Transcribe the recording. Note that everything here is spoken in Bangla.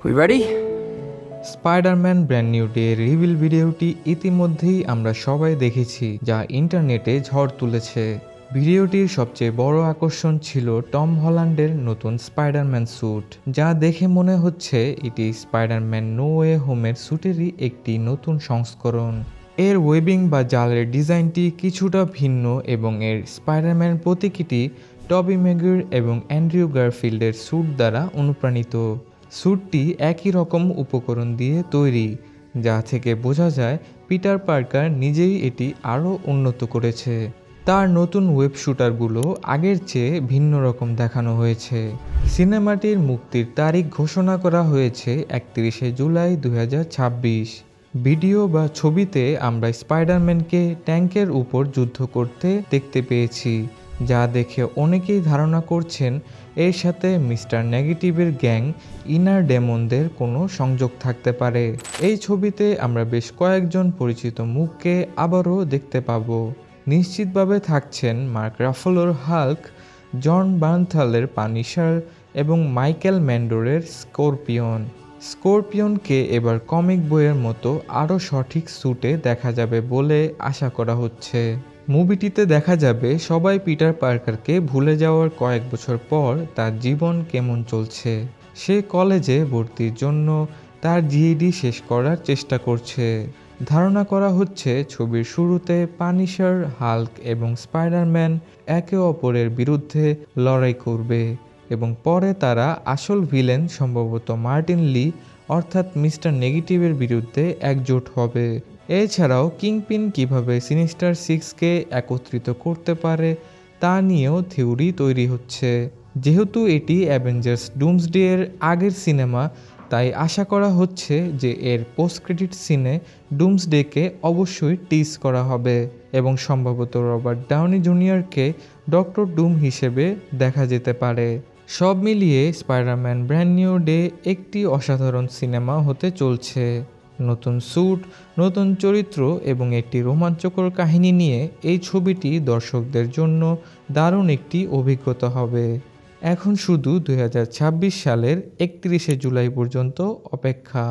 We ready? Spiderman brand new day reveal ভিডিওটি ইতিমধ্যেই আমরা সবাই দেখেছি, যা ইন্টারনেটে ঝড় তুলেছে। ভিডিওটির সবচেয়ে বড় আকর্ষণ ছিল টম হল্যান্ডের নতুন স্পাইডারম্যান স্যুট, যা দেখে মনে হচ্ছে এটি স্পাইডারম্যান নো ওয়ে হোমের স্যুটেরই একটি নতুন সংস্করণ। এর ওয়েবিং বা জালের ডিজাইনটি কিছুটা ভিন্ন এবং এর স্পাইডারম্যান প্রতীকীটি টবি ম্যাগুইর এবং অ্যান্ড্রিউ গারফিল্ডের স্যুট দ্বারা অনুপ্রাণিত। স্যুটটি একই রকম উপকরণ দিয়ে তৈরি, যা থেকে বোঝা যায় পিটার পার্কার নিজেই এটি আরও উন্নত করেছে। তার নতুন ওয়েব শুটারগুলো আগের চেয়ে ভিন্ন রকম দেখানো হয়েছে। সিনেমাটির মুক্তির তারিখ ঘোষণা করা হয়েছে 31শে জুলাই 2026। ভিডিও বা ছবিতে আমরা স্পাইডারম্যানকে ট্যাঙ্কের উপর যুদ্ধ করতে দেখতে পেয়েছি, যা দেখে অনেকেই ধারণা করছেন এর সাথে মিস্টার নেগেটিভের গ্যাং ইনার ডেমনদের কোনো সংযোগ থাকতে পারে। এই ছবিতে আমরা বেশ কয়েকজন পরিচিত মুখকে আবারও দেখতে পাবো। নিশ্চিতভাবে থাকছেন মার্ক রাফেলোর হাল্ক, জন বার্নথালের পানিশার এবং মাইকেল ম্যান্ডোরের স্করপিয়নকে এবার কমিক বইয়ের মতো আরও সঠিক স্যুটে দেখা যাবে বলে আশা করা হচ্ছে। মুভিটিতে দেখা যাবে সবাই পিটার পার্কারকে ভুলে যাওয়ার কয়েক বছর পর তার জীবন কেমন চলছে। সে কলেজে ভর্তির জন্য তার জিইডি শেষ করার চেষ্টা করছে। ধারণা করা হচ্ছে ছবির শুরুতে পানিশার, হাল্ক এবং স্পাইডারম্যান একে অপরের বিরুদ্ধে লড়াই করবে এবং পরে তারা আসল ভিলেন সম্ভবত মার্টিন লি অর্থাৎ মিস্টার নেগেটিভের বিরুদ্ধে একজোট হবে। এছাড়াও কিংপিন কিভাবে সিনিস্টার সিক্সকে একত্রিত করতে পারে তা নিয়েও থিওরি তৈরি হচ্ছে। যেহেতু এটি অ্যাভেঞ্জার্স ডুমসডে এর আগের সিনেমা, তাই আশা করা হচ্ছে যে এর পোস্ট ক্রেডিট সিনে ডুমসডেকে অবশ্যই টিজ করা হবে এবং সম্ভবত রবার্ট ডাউনি জুনিয়রকে ডক্টর ডুম হিসেবে দেখা যেতে পারে। সব মিলিয়ে স্পাইডারম্যান ব্র্যান্ড নিউ ডে একটি অসাধারণ সিনেমা হতে চলছে। নতুন স্যুট, নতুন চরিত্র এবং একটি রোমাঞ্চকর কাহিনী নিয়ে এই ছবিটি দর্শকদের জন্য দারুণ একটি অভিজ্ঞতা হবে। এখন শুধু 2026 সালের 31শে জুলাই পর্যন্ত অপেক্ষা।